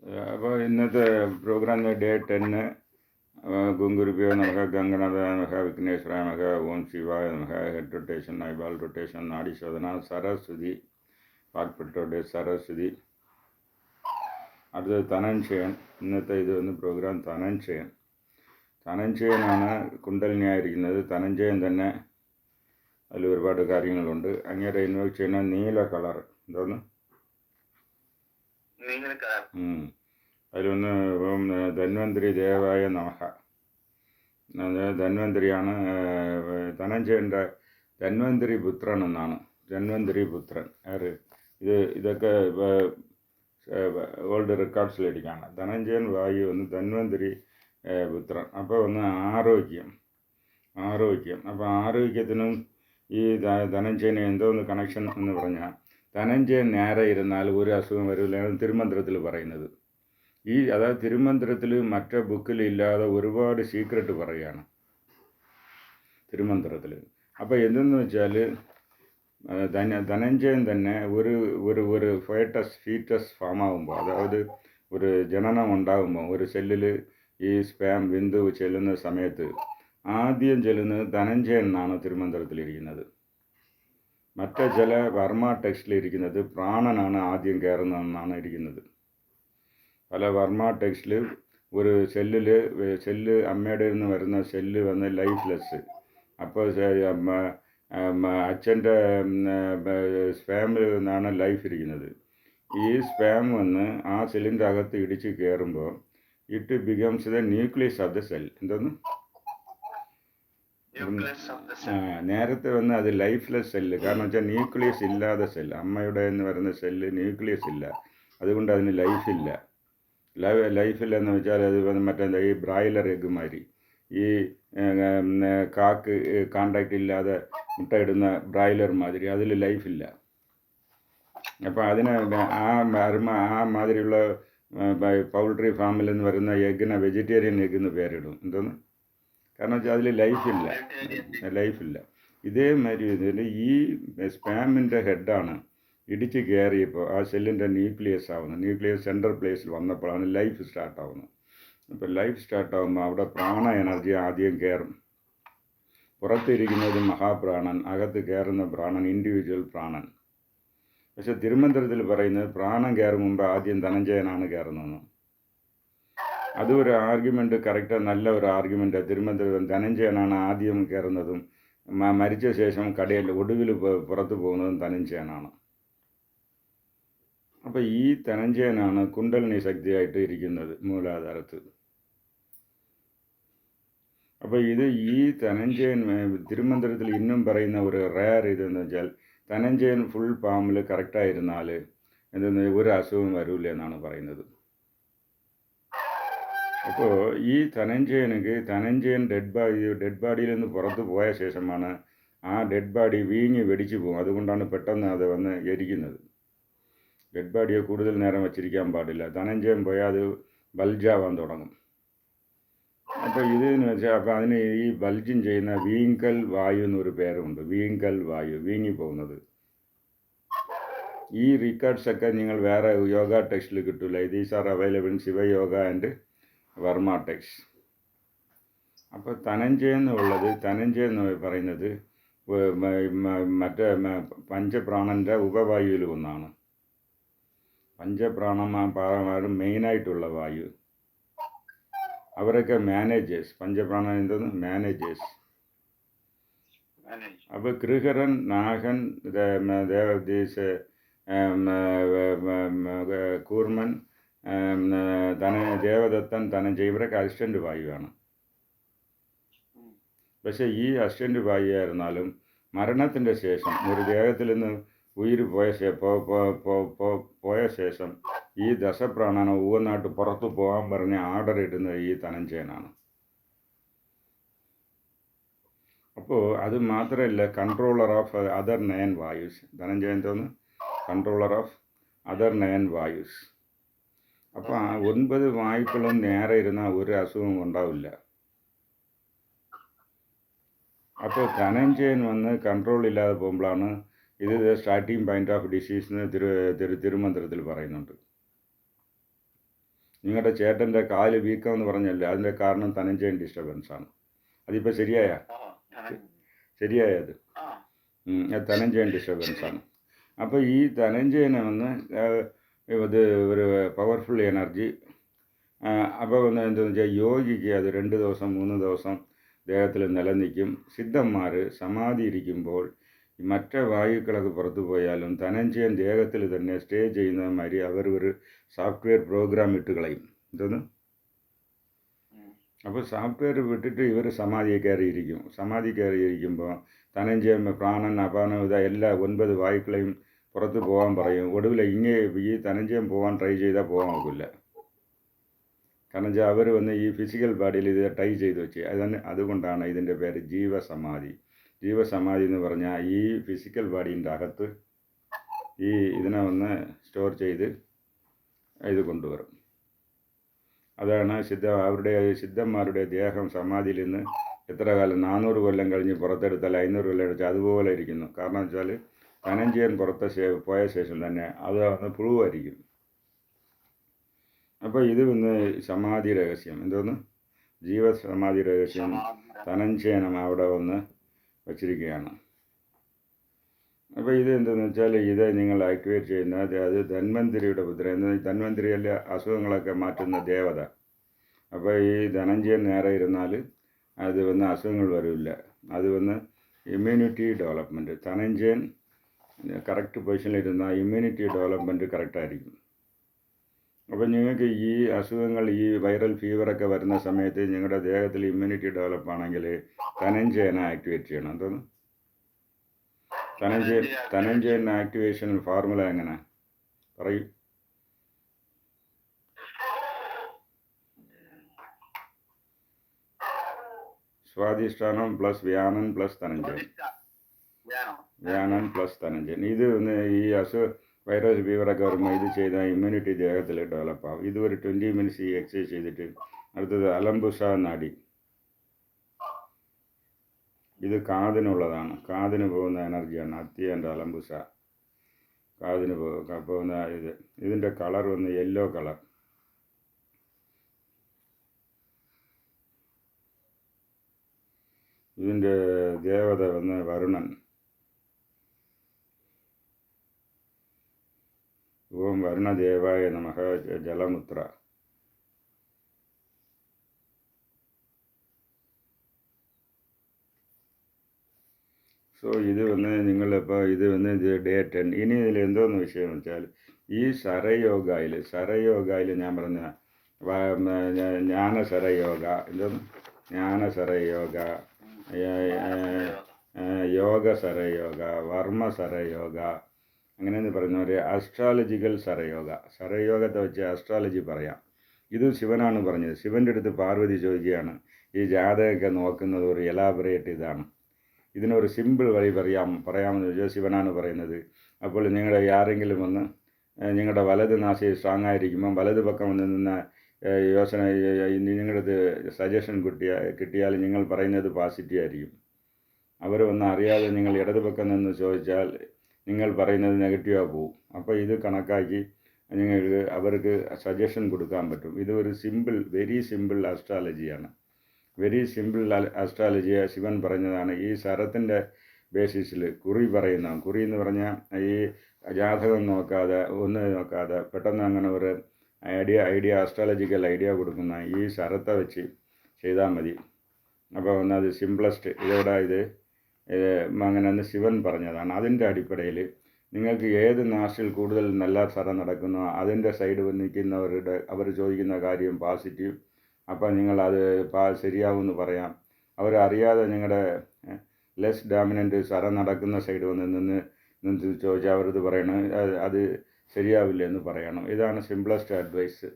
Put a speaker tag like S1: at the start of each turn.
S1: അപ്പോൾ ഇന്നത്തെ പ്രോഗ്രാമിൻ്റെ ഡേ 10 ഗുങ്കുരുഭ്യോ നമഃ ഗംഗനാഥായ നമഃ വിഘ്നേശ്വരായ നമഃ ഓം ശിവായ നമഃ ഹെഡ് റൊട്ടേഷൻ ഐബാൾ റൊട്ടേഷൻ നാഡീശോധന സരസ്വതി പാൽപ്പെട്ടോടെ സരസ്വതി. അടുത്തത് ധനഞ്ജയൻ. ഇന്നത്തെ ഇത് വന്ന് പ്രോഗ്രാം ധനഞ്ജയനാണ് കുണ്ടലിനിയായിരിക്കുന്നത്. ധനഞ്ജയൻ തന്നെ അതിൽ ഒരുപാട് കാര്യങ്ങളുണ്ട്. അങ്ങേരെ ഇൻവോക്ക് ചെയ്യുന്ന നീല കളർ എന്തോന്ന് അതിലൊന്ന് ധന്വന്തരി ദേവായ നമഃ. ധന്വന്തരിയാണ് ധനഞ്ജയൻ്റെ ധന്വന്തരി പുത്രൻ എന്നാണ്. ധന്വന്തരി പുത്രൻ ഇതൊക്കെ ഓൾഡ് റെക്കോർഡ്സിലെടുക്കാണ്. ധനഞ്ജയൻ വായു ഒന്ന് ധന്വന്തരി പുത്രൻ. അപ്പോൾ ഒന്ന് ആരോഗ്യം. അപ്പോൾ ആരോഗ്യത്തിനും ഈ ധനഞ്ജയന് എന്തോന്ന് കണക്ഷൻ എന്ന് പറഞ്ഞാൽ, ധനഞ്ജയൻ നേരെ ഇരുന്നാൽ ഒരു അസുഖം വരില്ല തിരുമന്ത്രത്തിൽ പറയുന്നത്. അതായത് തിരുമന്ത്രത്തിൽ മറ്റേ ബുക്കിലില്ലാതെ ഒരുപാട് സീക്രട്ട് പറയുകയാണ് തിരുമന്ത്രത്തിൽ. അപ്പോൾ എന്തെന്ന് വെച്ചാൽ ധനഞ്ജയൻ തന്നെ ഒരു ഫീറ്റസ് ഫോം ആകുമ്പോൾ, അതായത് ഒരു ജനനം ഉണ്ടാകുമ്പോൾ ഒരു സെല്ലിൽ ഈ സ്പാം ബിന്ദു ചെല്ലുന്ന സമയത്ത് ആദ്യം ചെല്ലുന്നത് ധനഞ്ജയൻ എന്നാണ് തിരുമന്ത്രത്തിലിരിക്കുന്നത്. മറ്റേ ചില വർമ്മ ടെക്സ്റ്റിലിരിക്കുന്നത് പ്രാണനാണ് ആദ്യം കയറുന്നതെന്നാണ് ഇരിക്കുന്നത്. പല വർമ്മ ടെക്സ്റ്റിൽ ഒരു സെല്ല് അമ്മയുടെ നിന്ന് വരുന്ന സെല്ല് വന്ന് ലൈഫ്ലെസ്. അപ്പോൾ അച്ഛൻ്റെ സ്പാമിൽ നിന്നാണ് ലൈഫ് ഇരിക്കുന്നത്. ഈ സ്പാം വന്ന് ആ സെല്ലിൻ്റെ അകത്ത് ഇടിച്ച് കയറുമ്പോൾ it becomes the nucleus of the cell. എന്തോന്ന് നേരത്തെ വന്ന് അത് ലൈഫ്ലെസ് സെല്ല്. കാരണം വെച്ചാൽ ന്യൂക്ലിയസ് ഇല്ലാതെ സെല്ല്. അമ്മയുടെ എന്ന് പറയുന്ന സെല്ല് ന്യൂക്ലിയസ് ഇല്ല, അതുകൊണ്ട് അതിന് ലൈഫില്ല. ലൈഫില്ലെന്ന് വെച്ചാൽ അത് മറ്റേ ഈ ബ്രോയിലർ എഗ്ഗ് മാതിരി, ഈ കാക്ക് കോണ്ടാക്റ്റ് ഇല്ലാതെ മുട്ടയിടുന്ന ബ്രോയിലർ മാതിരി, അതിൽ ലൈഫില്ല. അപ്പോൾ അതിന് ആ മാതിരിയുള്ള പൗൾട്രി ഫാമിൽ നിന്ന് വരുന്ന എഗ്ഗിനെ വെജിറ്റേറിയൻ എഗ്ഗ് എന്ന് പേരിടും. എന്തോന്ന് കാരണം വെച്ചാൽ അതിൽ ലൈഫില്ല. ഇതേമാതിരി ഇതിൽ ഈ സ്പാമിൻ്റെ ഹെഡാണ് ഇടിച്ച് കയറിയപ്പോൾ ആ സെല്ലിൻ്റെ ന്യൂക്ലിയസ് ആവുന്നത്. ന്യൂക്ലിയസ് സെൻട്രൽ പ്ലേസിൽ വന്നപ്പോഴാണ് ലൈഫ് സ്റ്റാർട്ടാവുന്നത്. അപ്പോൾ ലൈഫ് സ്റ്റാർട്ടാകുമ്പോൾ അവിടെ പ്രാണ എനർജി ആദ്യം കയറും. പുറത്തിരിക്കുന്നത് മഹാപ്രാണൻ, അകത്ത് കയറുന്ന പ്രാണൻ ഇൻഡിവിജ്വൽ പ്രാണൻ. പക്ഷെ തിരുമന്ത്രത്തിൽ പറയുന്നത് പ്രാണൻ കയറും മുമ്പ് ആദ്യം ധനഞ്ജയനാണ് കയറുന്നതെന്ന്. അതും ഒരു ആർഗ്യുമെൻ്റ്, കറക്റ്റ് നല്ല ഒരു ആർഗ്യുമെൻ്റ്. തിരുമന്ത്രത്തിൽ ധനഞ്ജയനാണ് ആദ്യം കയറുന്നതും മരിച്ച ശേഷം ഒടുവിൽ പുറത്തു പോകുന്നതും ധനഞ്ജയനാണ്. അപ്പോൾ ഈ ധനഞ്ജയനാണ് കുണ്ടലിനി ശക്തിയായിട്ട് ഇരിക്കുന്നത് മൂലാധാരത്ത്. അപ്പോൾ ഈ ധനഞ്ജയൻ തിരുമന്ത്രത്തിൽ ഇന്നും പറയുന്ന ഒരു റെയർ ഇതെന്ന് വെച്ചാൽ, ധനഞ്ജയൻ ഫുൾ പാമിൽ കറക്റ്റായിരുന്നാൽ എന്തെന്ന് ഒരു അസുഖം വരില്ല എന്നാണ് പറയുന്നത്. അപ്പോൾ ഈ ധനഞ്ജയൻ ഡെഡ് ബാഡിയിൽ നിന്ന് പുറത്ത് പോയ ശേഷമാണ് ആ ഡെഡ് ബാഡി വീങ്ങി വെടിച്ചു പോകും. അതുകൊണ്ടാണ് പെട്ടെന്ന് അത് വന്ന് എരിക്കുന്നത്. ഡെഡ് ബാഡിയെ കൂടുതൽ നേരം വച്ചിരിക്കാൻ പാടില്ല. ധനഞ്ജയൻ പോയാൽ അത് ബൾജാവാൻ തുടങ്ങും. അപ്പോൾ ഇതെന്ന് വെച്ചാൽ, അപ്പോൾ അതിന് ഈ ബൾജിങ് ചെയ്യുന്ന വീങ്കൽ വായു എന്നൊരു പേരുണ്ട്. വീങ്കൽ വായു, വീങ്ങിപ്പോകുന്നത്. ഈ റിക്കാർഡ്സൊക്കെ നിങ്ങൾ വേറെ യോഗ ടെക്സ്റ്റിൽ കിട്ടില്ല. These are available in Shivayoga and Varma text. അപ്പോൾ ധനഞ്ജയൻ എന്ന് പറയുന്നത് മറ്റേ പഞ്ചപ്രാണൻ്റെ ഉപവായുവിൽ ഒന്നാണ്. പഞ്ചപ്രാണന്മാർ മെയിനായിട്ടുള്ള വായു. അവരൊക്കെ മാനേജേഴ്സ്. പഞ്ചപ്രാണൻ എന്തോന്ന് മാനേജേഴ്സ്. അപ്പോൾ കൃഹരൻ, നാഗൻ, കൂർമൻ, ദേവദത്തൻ, ധനഞ്ജയൻ, ഇവരൊക്കെ അസിസ്റ്റൻ്റ് വായുവാണ്. പക്ഷേ ഈ അസിസ്റ്റൻ്റ് വായു ആയിരുന്നാലും മരണത്തിൻ്റെ ശേഷം ഒരു ദേഹത്തിൽ നിന്ന് ഉയിർ പോയ ശേഷം ഈ ദശപ്രാണനെ ഊന്നാട്ട് പുറത്തു പോകാൻ പറഞ്ഞ് ഓർഡർ ഇടുന്നത് ഈ ധനഞ്ജയനാണ്. അപ്പോൾ അത് മാത്രമല്ല, കൺട്രോളർ ഓഫ് അതർ 9 വായുസ്. ധനഞ്ജയൻ തോന്നുന്നു കൺട്രോളർ ഓഫ് അതർ 9 വായുസ്. അപ്പോൾ ആ 9 വായുക്കളും നേരെ ഇരുന്നാൽ ഒരു അസുഖം ഉണ്ടാവില്ല. അപ്പോൾ ധനഞ്ജയൻ വന്ന് കൺട്രോൾ ഇല്ലാതെ പോകുമ്പോഴാണ് ഇത് സ്റ്റാർട്ടിങ് പോയിന്റ് ഓഫ് ഡിസീസ് എന്ന് തിരുമന്ത്രത്തിൽ പറയുന്നുണ്ട്. നിങ്ങളുടെ ചേട്ടൻ്റെ കാല് വീക്കം എന്ന് പറഞ്ഞല്ലേ, അതിൻ്റെ കാരണം ധനഞ്ജയൻ ഡിസ്റ്റർബൻസാണ്. അതിപ്പോൾ ശരിയായ അത് ധനഞ്ജയൻ ഡിസ്റ്റർബൻസാണ്. അപ്പോൾ ഈ ധനഞ്ജയനെ വന്ന് ഇത് ഒരു പവർഫുൾ എനർജി. അപ്പോൾ ഒന്ന് എന്താണെന്ന് വെച്ചാൽ യോഗിക്ക് അത് 2 ദിവസം 3 ദിവസം ദേഹത്തിൽ നിലനിൽക്കും. സിദ്ധന്മാർ സമാധി ഇരിക്കുമ്പോൾ മറ്റേ വായുക്കളൊക്കെ പുറത്തു പോയാലും ധനഞ്ജയൻ ദേഹത്തിൽ തന്നെ സ്റ്റേ ചെയ്യുന്ന മാതിരി അവർ ഒരു സോഫ്റ്റ്വെയർ പ്രോഗ്രാം ഇട്ട് കളയും. എന്തോന്ന്? അപ്പോൾ സോഫ്റ്റ്വെയർ വിട്ടിട്ട് ഇവർ സമാധി കയറിയിരിക്കുമ്പോൾ ധനഞ്ജയൻ പ്രാണൻ അപാനം എല്ലാ 9 വായുക്കളെയും പുറത്ത് പോകാൻ പറയും. ഒടുവിൽ ഈ ധനഞ്ജയൻ പോകാൻ ട്രൈ ചെയ്താൽ പോകാൻ നോക്കില്ല. കാരണം വെച്ചാൽ അവർ വന്ന് ഈ ഫിസിക്കൽ ബോഡിയിൽ ഇത് ടൈ ചെയ്ത് വെച്ച് അതുകൊണ്ടാണ് ഇതിൻ്റെ പേര് ജീവസമാധി. ജീവസമാധി എന്ന് പറഞ്ഞാൽ ഈ ഫിസിക്കൽ ബോഡീൻ്റെ അകത്ത് ഈ ഇതിനെ വന്ന് സ്റ്റോർ ചെയ്ത് ഇത് കൊണ്ടുവരും. അതാണ് സിദ്ധന്മാരുടെ ദേഹം സമാധിയിൽ നിന്ന് എത്ര കാലം 400 കൊല്ലം കഴിഞ്ഞ് പുറത്തെടുത്താൽ 500 കൊല്ലം എടുത്ത് അതുപോലെ ഇരിക്കുന്നു. കാരണം വെച്ചാൽ ധനഞ്ജയൻ പോയ ശേഷം തന്നെ അത് പുഴുവായിരിക്കും. അപ്പോൾ ഇത് വന്ന് സമാധി രഹസ്യം. എന്തോന്ന്? ജീവസമാധി രഹസ്യം ധനഞ്ജയനം അവിടെ വന്ന് വച്ചിരിക്കുകയാണ്. അപ്പോൾ ഇത് എന്താണെന്ന് വെച്ചാൽ ഇത് നിങ്ങൾ ആക്ടിവേറ്റ് ചെയ്യുന്ന അത് ധന്വന്തിരിയുടെ പുത്രൻ. ധന്വന്തിരിയല്ല അസുഖങ്ങളൊക്കെ മാറ്റുന്ന ദേവത. അപ്പോൾ ഈ ധനഞ്ജയൻ നേരെ ഇരുന്നാൽ അത് വന്ന് അസുഖങ്ങൾ വരില്ല. അത് വന്ന് ഇമ്മ്യൂണിറ്റി ഡെവലപ്മെൻറ്റ്. ധനഞ്ജയൻ കറക്റ്റ് പൊസിഷനിലിരുന്നാൽ ഇമ്മ്യൂണിറ്റി ഡെവലപ്മെൻറ്റ് കറക്റ്റായിരിക്കും. അപ്പോൾ നിങ്ങൾക്ക് ഈ അസുഖങ്ങൾ ഈ വൈറൽ ഫീവറൊക്കെ വരുന്ന സമയത്ത് നിങ്ങളുടെ ദേഹത്തിൽ ഇമ്മ്യൂണിറ്റി ഡെവലപ്പ് ആണെങ്കിൽ ധനഞ്ജയനെ ആക്ടിവേറ്റ് ചെയ്യണം. എന്തോന്ന്? ധനഞ്ജയൻ ആക്ടിവേഷൻ ഫോർമുല എങ്ങനെ പറയും? Swadhishthanam plus Vyanan plus Dhananjayan. Vyanan plus Dhananjayan. ഇത് ഒന്ന് ഈ വൈറൽ ഫീവറൊക്കെ വരുമ്പോൾ ഇത് ചെയ്താൽ ഇമ്മ്യൂണിറ്റി ദേഹത്തിൽ ഡെവലപ്പാകും. ഇത് ഒരു 20 മിനിറ്റ്സ് ഈ എക്സസൈസ് ചെയ്തിട്ട് അടുത്തത് അലംബുസ നാഡി. ഇത് കാതിനുള്ളതാണ്. കാതിന് പോകുന്ന എനർജിയാണ്. അത്തിയൻ്റെ അലംബുസ കാതിന് പോകുന്ന ഇതിൻ്റെ കളർ വന്ന് യെല്ലോ കളർ. ഇതിൻ്റെ ദേവത വന്ന് വരുണൻ. ഓം വരുണദേവായ നമഃ. ജലമുത്ര. സോ ഇത് വന്ന് നിങ്ങളിപ്പോൾ ഇത് വന്ന് ഡേ 10. ഇനി ഇതിൽ എന്തോന്ന് വിഷയം വെച്ചാൽ ഈ സരയോഗയിൽ ഞാൻ പറഞ്ഞ ജ്ഞാനസരയോഗ, എന്തോന്ന് ജ്ഞാനസരയോഗ, യോഗസരയോഗ, വർമ്മസരയോഗ, അങ്ങനെയെന്ന് പറയുന്നവർ അസ്ട്രോളജിക്കൽ സരയോഗത്തെ വെച്ച് അസ്ട്രോളജി പറയാം. ഇത് ശിവനാണ് പറഞ്ഞത്. ശിവൻ്റെ അടുത്ത് പാർവതി ചോദിക്കുകയാണ് ഈ ജാതകമൊക്കെ നോക്കുന്നത് ഒരു എലാബറേറ്റ് ഇതാണ്, ഇതിനൊരു സിമ്പിൾ വഴി പറയാമെന്ന് ചോദിച്ചാൽ ശിവനാണ് പറയുന്നത്. അപ്പോൾ നിങ്ങളുടെ ആരെങ്കിലും വന്ന് നിങ്ങളുടെ വലത് നാസി സ്ട്രോങ് ആയിരിക്കുമ്പം വലത് പക്കം വന്ന് നിന്ന യോസന നിങ്ങളുടെ സജഷൻ കിട്ടിയാൽ നിങ്ങൾ പറയുന്നത് പോസിറ്റീവ് ആയിരിക്കും. അവർ വന്ന് അറിയാതെ നിങ്ങൾ ഇടത് പക്കം നിന്ന് ചോദിച്ചാൽ നിങ്ങൾ പറയുന്നത് നെഗറ്റീവായി പോവും. അപ്പോൾ ഇത് കണക്കാക്കി നിങ്ങൾക്ക് അവർക്ക് സജഷൻ കൊടുക്കാൻ പറ്റും. ഇത് ഒരു വെരി സിമ്പിൾ അസ്ട്രോളജിയാണ്. വെരി സിമ്പിൾ അസ്ട്രോളജിയെ ശിവൻ പറഞ്ഞതാണ്. ഈ ശരത്തിൻ്റെ ബേസിസിൽ കുറി എന്ന് പറഞ്ഞാൽ ഈ ജാതകം നോക്കാതെ പെട്ടെന്ന് അങ്ങനെ ഒരു ഐഡിയ അസ്ട്രോളജിക്കൽ ഐഡിയ കൊടുക്കുന്ന ഈ ശരത്തെ വെച്ച് ചെയ്താൽ മതി. അപ്പോൾ ഒന്നത് സിംപ്ലസ്റ്റ് ഇത് അങ്ങനെ ശിവൻ പറഞ്ഞതാണ്. അതിൻ്റെ അടിപ്പടയിൽ നിങ്ങൾക്ക് ഏത് നാട്ടിൽ കൂടുതൽ നല്ല സ്ഥലം നടക്കുന്നോ അതിൻ്റെ സൈഡ് നിൽക്കുന്നവരുടെ അവർ ചോദിക്കുന്ന കാര്യം പോസിറ്റീവ്. അപ്പോൾ നിങ്ങളത് ശരിയാവുമെന്ന് പറയാം. അവരറിയാതെ നിങ്ങളുടെ ലെസ് ഡോമിനൻ്റ് സ്ഥലം നടക്കുന്ന സൈഡ് വന്ന് നിന്ന് ചോദിച്ചാൽ അവരത് പറയണം അത് ശരിയാവില്ല എന്ന് പറയണം. ഇതാണ് സിംപ്ലസ്റ്റ് അഡ്വൈസ്.